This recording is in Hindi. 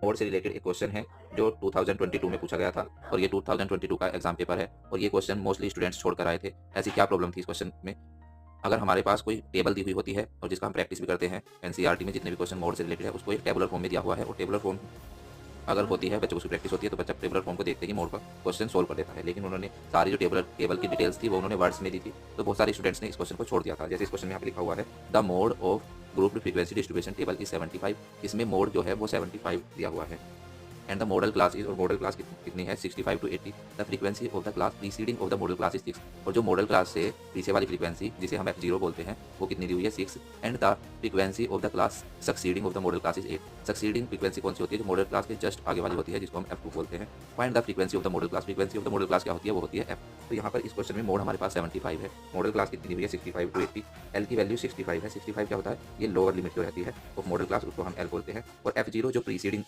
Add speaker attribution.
Speaker 1: मोड से रिलेटेड एक क्वेश्चन है जो 2022 में पूछा गया था और ये 2022 का एग्जाम पेपर है और ये क्वेश्चन मोस्टली स्टूडेंट्स छोड़ कर आए थे। ऐसी क्या प्रॉब्लम थी इस क्वेश्चन में? अगर हमारे पास कोई टेबल दी हुई होती है और जिसका हम प्रैक्टिस भी करते हैं, एनसीईआरटी में जितने भी क्वेश्चन मोड से रिलेटेड है उसको एक टेबुलर फॉर्म में दिया हुआ है और टेबुलर फॉर्म अगर होती है, बच्चों को उसकी प्रैक्टिस होती है तो बच्चा टेबुलर फॉर्म को देखते ही मोड का क्वेश्चन सोल्व कर देता है। लेकिन उन्होंने सारी जो टेबल की डिटेल्स थी वो उन्होंने वर्ड्स में दी थी, तो बहुत सारे स्टूडेंट्स ने इस क्वेश्चन को छोड़ दिया था। जैसे इस क्वेश्चन में यहाँ पे लिखा हुआ है the mode of grouped frequency distribution table is 75। इसमें मोड जो है वो 75 दिया हुआ है। And the modal class is, और मॉडल क्लास कितनी है 65 to 80। The frequency of the class preceding of the modal class is 6। और जो मॉडल क्लास से पीछे वाली फ्रीक्वेंसी जिसे हम F0 बोलते हैं वो कितनी दी हुई है 6। And the frequency of the class succeeding of the modal class is 8। Succeeding frequency कौन सी होती है? जो मॉडल क्लास के जस्ट आगे वाली होती है जिसको हम F2 बोलते हैं। Find the frequency of the modal class. Frequency of the modal class क्या होती है? वो होती है F। तो यहाँ पर इस क्वेश्चन में मोड हमारे पास 75 है, मॉडल क्लास कितनी दी हुई है 65 टू 80। एल की वैल्यू 65 है। 65 क्या होता है? ये लोअर लिमिट जो रहती है ऑफ मॉडल क्लास, उसको हम एल बोलते हैं। और F0 जो प्रीसीडिंग